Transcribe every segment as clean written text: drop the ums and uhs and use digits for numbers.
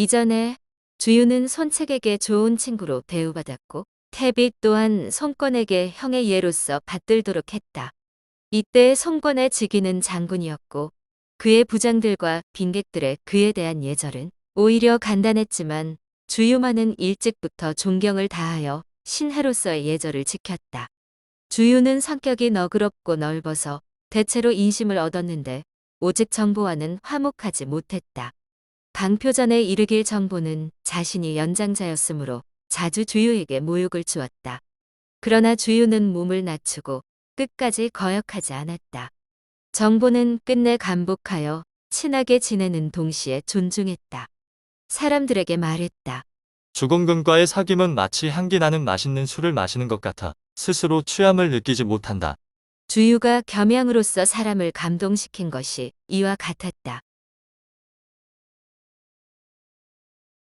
이전에 주유는 손책에게 좋은 친구로 대우받았고 태비 또한 손권에게 형의 예로서 받들도록 했다. 이때 손권의 직위는 장군이었고 그의 부장들과 빈객들의 그에 대한 예절은 오히려 간단했지만 주유만은 일찍부터 존경을 다하여 신하로서의 예절을 지켰다. 주유는 성격이 너그럽고 넓어서 대체로 인심을 얻었는데 오직 정보와는 화목하지 못했다. 방표전에 이르길 정보는 자신이 연장자였으므로 자주 주유에게 모욕을 주었다. 그러나 주유는 몸을 낮추고 끝까지 거역하지 않았다. 정보는 끝내 감복하여 친하게 지내는 동시에 존중했다. 사람들에게 말했다. 주공군과의 사귐은 마치 향기 나는 맛있는 술을 마시는 것 같아 스스로 취함을 느끼지 못한다. 주유가 겸양으로서 사람을 감동시킨 것이 이와 같았다.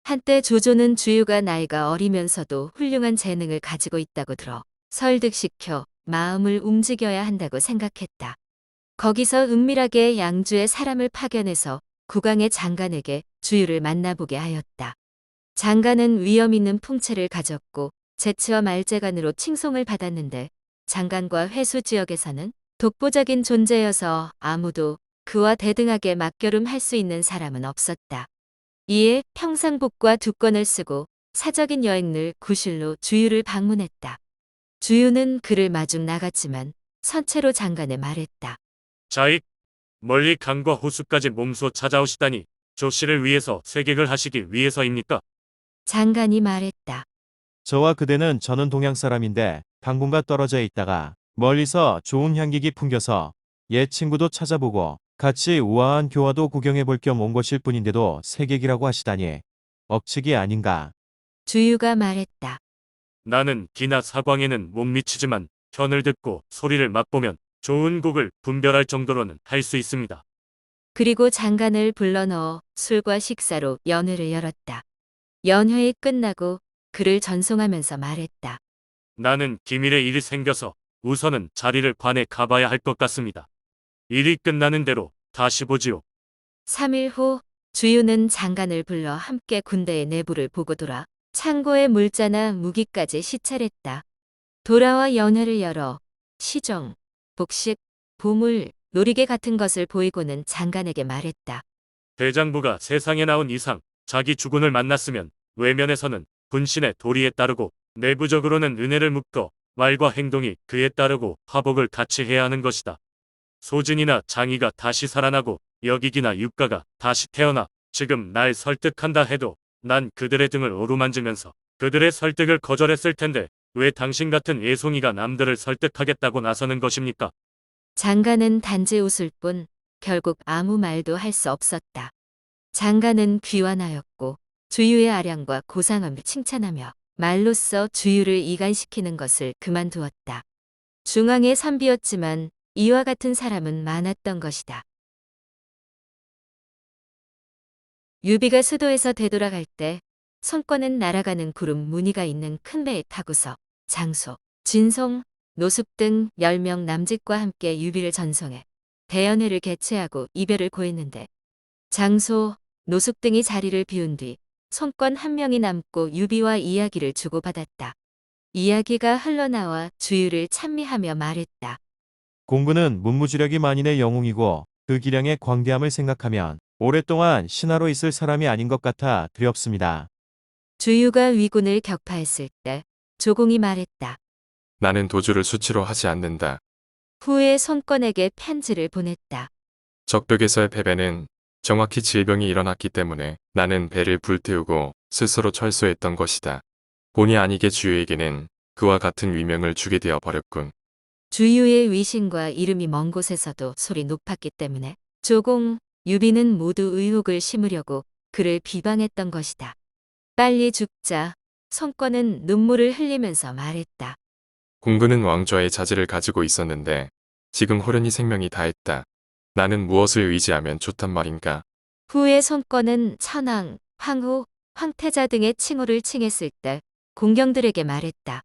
한때 조조는 주유가 나이가 어리면서도 훌륭한 재능을 가지고 있다고 들어 설득시켜 마음을 움직여야 한다고 생각했다. 거기서 은밀하게 양주에 사람을 파견해서 국왕의 장관에게 주유를 만나보게 하였다. 장관은 위엄 있는 풍채를 가졌고 재치와 말재간으로 칭송을 받았는데 장관과 회수 지역에서는 독보적인 존재여서 아무도 그와 대등하게 맞겨룸할 수 있는 사람은 없었다. 이에 평상복과 두건을 쓰고 사적인 여행을 구실로 주유를 방문했다. 주유는 그를 마중 나갔지만 선체로 장관에 말했다. 자익, 멀리 강과 호수까지 몸소 찾아오시다니 조씨를 위해서 쇠객을 하시기 위해서입니까? 장관이 말했다. 저와 그대는 저는 동양 사람인데 당분간 떨어져 있다가 멀리서 좋은 향기기 풍겨서 옛 친구도 찾아보고 같이 우아한 교화도 구경해 볼 겸 온 것일 뿐인데도 세객이라고 하시다니 억측이 아닌가. 주유가 말했다. 나는 기나 사광에는 못 미치지만 편을 듣고 소리를 맛보면 좋은 곡을 분별할 정도로는 할 수 있습니다. 그리고 장관을 불러넣어 술과 식사로 연회를 열었다. 연회가 끝나고 그를 전송하면서 말했다. 나는 기밀의 일이 생겨서 우선은 자리를 관에 가봐야 할 것 같습니다. 일이 끝나는 대로 다시 보지요. 3일 후 주유는 장관을 불러 함께 군대의 내부를 보고 돌아 창고의 물자나 무기까지 시찰했다. 돌아와 연회를 열어 시정, 복식, 보물, 놀이개 같은 것을 보이고는 장관에게 말했다. 대장부가 세상에 나온 이상 자기 주군을 만났으면 외면에서는 군신의 도리에 따르고 내부적으로는 은혜를 묶어 말과 행동이 그에 따르고 화복을 같이 해야 하는 것이다. 소진이나 장이가 다시 살아나고 여기기나 육가가 다시 태어나 지금 날 설득한다 해도 난 그들의 등을 오르만지면서 그들의 설득을 거절했을 텐데 왜 당신 같은 애송이가 남들을 설득하겠다고 나서는 것입니까? 장관은 단지 웃을 뿐 결국 아무 말도 할 수 없었다. 장관은 귀환하였고 주유의 아량과 고상함을 칭찬하며 말로써 주유를 이간시키는 것을 그만두었다. 중앙의 선비였지만 이와 같은 사람은 많았던 것이다. 유비가 수도에서 되돌아갈 때 손권은 날아가는 구름 무늬가 있는 큰 배에 타고서 장소, 진송, 노숙 등 10명 남짓과 함께 유비를 전송해 대연회를 개최하고 이별을 고했는데 장소, 노숙 등이 자리를 비운 뒤 손권 한 명이 남고 유비와 이야기를 주고받았다. 이야기가 흘러나와 주유를 찬미하며 말했다. 공군은 문무주력이 만인의 영웅이고 그 기량의 광대함을 생각하면 오랫동안 신하로 있을 사람이 아닌 것 같아 두렵습니다. 주유가 위군을 격파했을 때 조공이 말했다. 나는 도주를 수치로 하지 않는다. 후에 손권에게 편지를 보냈다. 적벽에서의 패배는 정확히 질병이 일어났기 때문에 나는 배를 불태우고 스스로 철수했던 것이다. 본의 아니게 주유에게는 그와 같은 위명을 주게 되어 버렸군. 주유의 위신과 이름이 먼 곳에서도 소리 높았기 때문에 조공, 유비는 모두 의혹을 심으려고 그를 비방했던 것이다. 빨리 죽자 손권은 눈물을 흘리면서 말했다. 공군은 왕좌의 자질을 가지고 있었는데 지금 호련히 생명이 다했다. 나는 무엇을 의지하면 좋단 말인가. 후에 손권은 천황, 황후, 황태자 등의 칭호를 칭했을 때 공경들에게 말했다.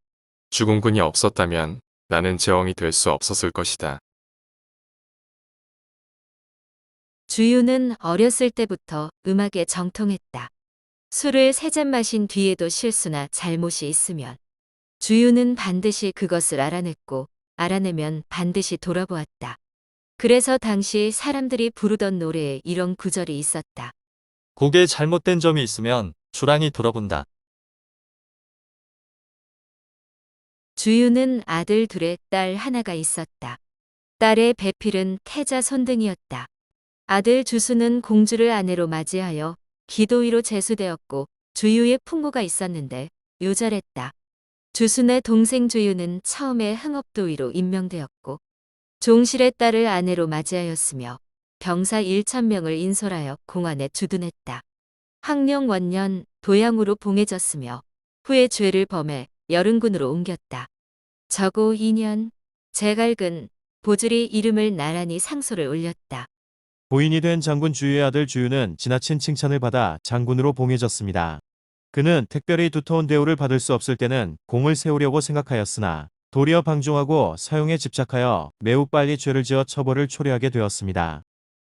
주공군이 없었다면 나는 제왕이 될 수 없었을 것이다. 주유는 어렸을 때부터 음악에 정통했다. 술을 3잔 마신 뒤에도 실수나 잘못이 있으면 주유는 반드시 그것을 알아냈고 알아내면 반드시 돌아보았다. 그래서 당시 사람들이 부르던 노래에 이런 구절이 있었다. 곡에 잘못된 점이 있으면 주랑이 돌아본다. 주유는 아들 둘에 딸 하나가 있었다. 딸의 배필은 태자 손등이었다. 아들 주수는 공주를 아내로 맞이하여 기도 위로 제수되었고 주유의 풍고가 있었는데 요절했다. 주순의 동생 주유는 처음에 흥업도위로 임명되었고 종실의 딸을 아내로 맞이하였으며 병사 1,000명을 인솔하여 공안에 주둔했다. 황룡 원년 도양으로 봉해졌으며 후에 죄를 범해 여릉군으로 옮겼다. 저고 2년 제갈근 보질이 이름을 나란히 상소를 올렸다. 고인이 된 장군 주유의 아들 주유는 지나친 칭찬을 받아 장군으로 봉해졌습니다. 그는 특별히 두터운 대우를 받을 수 없을 때는 공을 세우려고 생각하였으나 도리어 방종하고 사용에 집착하여 매우 빨리 죄를 지어 처벌을 초래하게 되었습니다.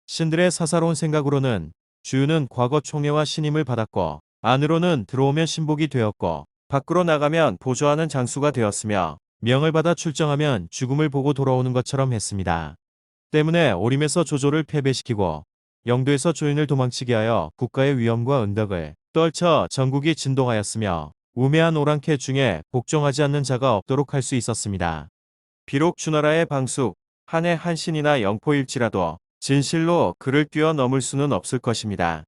신들의 사사로운 생각으로는 주유는 과거 총애와 신임을 받았고 안으로는 들어오면 신복이 되었고 밖으로 나가면 보조하는 장수가 되었으며 명을 받아 출정하면 죽음을 보고 돌아오는 것처럼 했습니다. 때문에 오림에서 조조를 패배시키고 영도에서 조인을 도망치게 하여 국가의 위엄과 은덕을 떨쳐 전국이 진동하였으며 우매한 오랑캐 중에 복종하지 않는 자가 없도록 할 수 있었습니다. 비록 주나라의 방숙, 한해 한신이나 영포일지라도 진실로 그를 뛰어넘을 수는 없을 것입니다.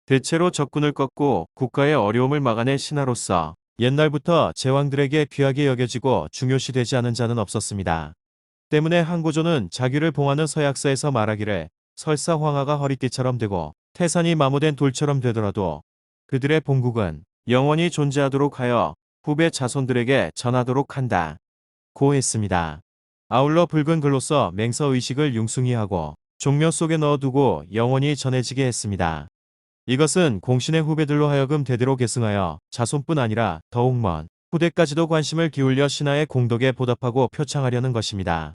대체로 적군을 꺾고 국가의 어려움을 막아낸 신하로서 옛날부터 제왕들에게 귀하게 여겨지고 중요시되지 않은 자는 없었습니다. 때문에 한고조는 자기를 봉하는 서약서에서 말하기를 설사 황하가 허리띠처럼 되고 태산이 마모된 돌처럼 되더라도 그들의 본국은 영원히 존재하도록 하여 후배 자손들에게 전하도록 한다. 고 했습니다. 아울러 붉은 글로써 맹서의식을 융숭이 하고 종묘 속에 넣어두고 영원히 전해지게 했습니다. 이것은 공신의 후배들로 하여금 대대로 계승하여 자손뿐 아니라 더욱 먼 후대까지도 관심을 기울여 신하의 공덕에 보답하고 표창하려는 것입니다.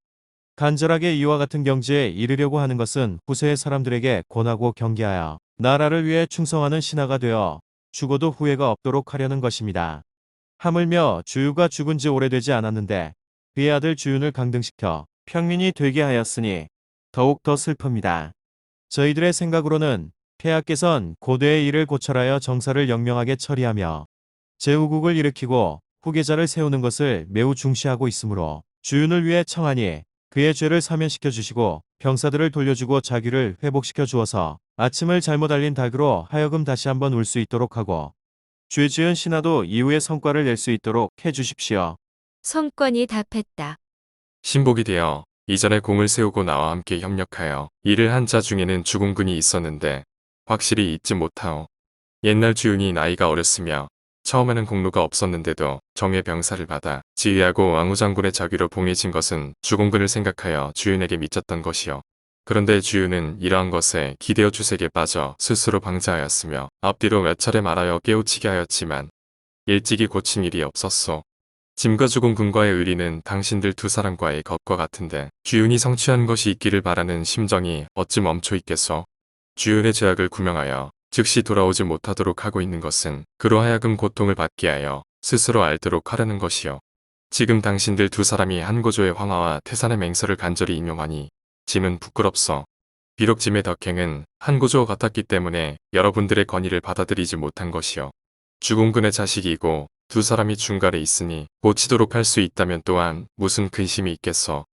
간절하게 이와 같은 경지에 이르려고 하는 것은 후세의 사람들에게 권하고 경계하여 나라를 위해 충성하는 신하가 되어 죽어도 후회가 없도록 하려는 것입니다. 하물며 주유가 죽은 지 오래되지 않았는데 그의 아들 주윤을 강등시켜 평민이 되게 하였으니 더욱 더 슬픕니다. 저희들의 생각으로는 폐하께선 고대의 일을 고찰하여 정사를 영명하게 처리하며 제후국을 일으키고 후계자를 세우는 것을 매우 중시하고 있으므로 주윤을 위해 청하니 그의 죄를 사면시켜 주시고 병사들을 돌려주고 자기를 회복시켜 주어서 아침을 잘못 알린 닭으로 하여금 다시 한번 울 수 있도록 하고 죄 지은 신하도 이후의 성과를 낼 수 있도록 해 주십시오. 성권이 답했다. 신복이 되어 이전에 공을 세우고 나와 함께 협력하여 일을 한 자 중에는 주공군이 있었는데 확실히 잊지 못하오. 옛날 주윤이 나이가 어렸으며 처음에는 공로가 없었는데도 정예 병사를 받아 지휘하고 왕후장군의 자귀로 봉해진 것은 주공군을 생각하여 주윤에게 미쳤던 것이요. 그런데 주윤은 이러한 것에 기대어 주색에 빠져 스스로 방자하였으며 앞뒤로 몇 차례 말하여 깨우치게 하였지만 일찍이 고친 일이 없었소. 짐과 주공군과의 의리는 당신들 두 사람과의 것과 같은데 주윤이 성취한 것이 있기를 바라는 심정이 어찌 멈춰 있겠소. 주윤의 죄악을 구명하여 즉시 돌아오지 못하도록 하고 있는 것은 그로 하여금 고통을 받게 하여 스스로 알도록 하려는 것이요. 지금 당신들 두 사람이 한고조의 황하와 태산의 맹서를 간절히 인용하니 짐은 부끄럽소. 비록 짐의 덕행은 한고조와 같았기 때문에 여러분들의 건의를 받아들이지 못한 것이요. 주공군의 자식이고 두 사람이 중간에 있으니 고치도록 할 수 있다면 또한 무슨 근심이 있겠소.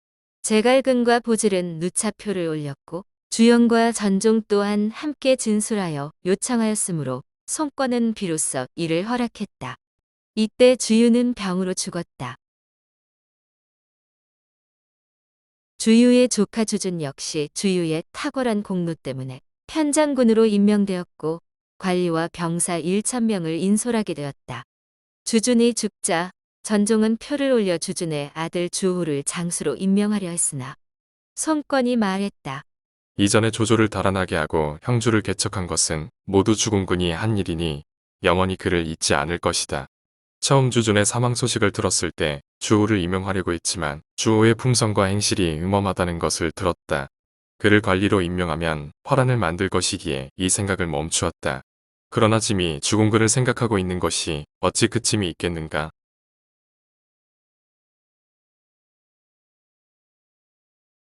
제갈근과 보질은 누차표를 올렸고 주영과 전종 또한 함께 진술하여 요청하였으므로 송권은 비로소 이를 허락했다. 이때 주유는 병으로 죽었다. 주유의 조카 주준 역시 주유의 탁월한 공로 때문에 편장군으로 임명되었고 관리와 병사 1,000명을 인솔하게 되었다. 주준이 죽자 전종은 표를 올려 주준의 아들 주호를 장수로 임명하려 했으나 송권이 말했다. 이전에 조조를 달아나게 하고 형주를 개척한 것은 모두 주공군이 한 일이니 영원히 그를 잊지 않을 것이다. 처음 주준의 사망 소식을 들었을 때 주호를 임명하려고 했지만 주호의 품성과 행실이 음험하다는 것을 들었다. 그를 관리로 임명하면 화란을 만들 것이기에 이 생각을 멈추었다. 그러나 짐이 죽은 그를 생각하고 있는 것이 어찌 그침이 있겠는가.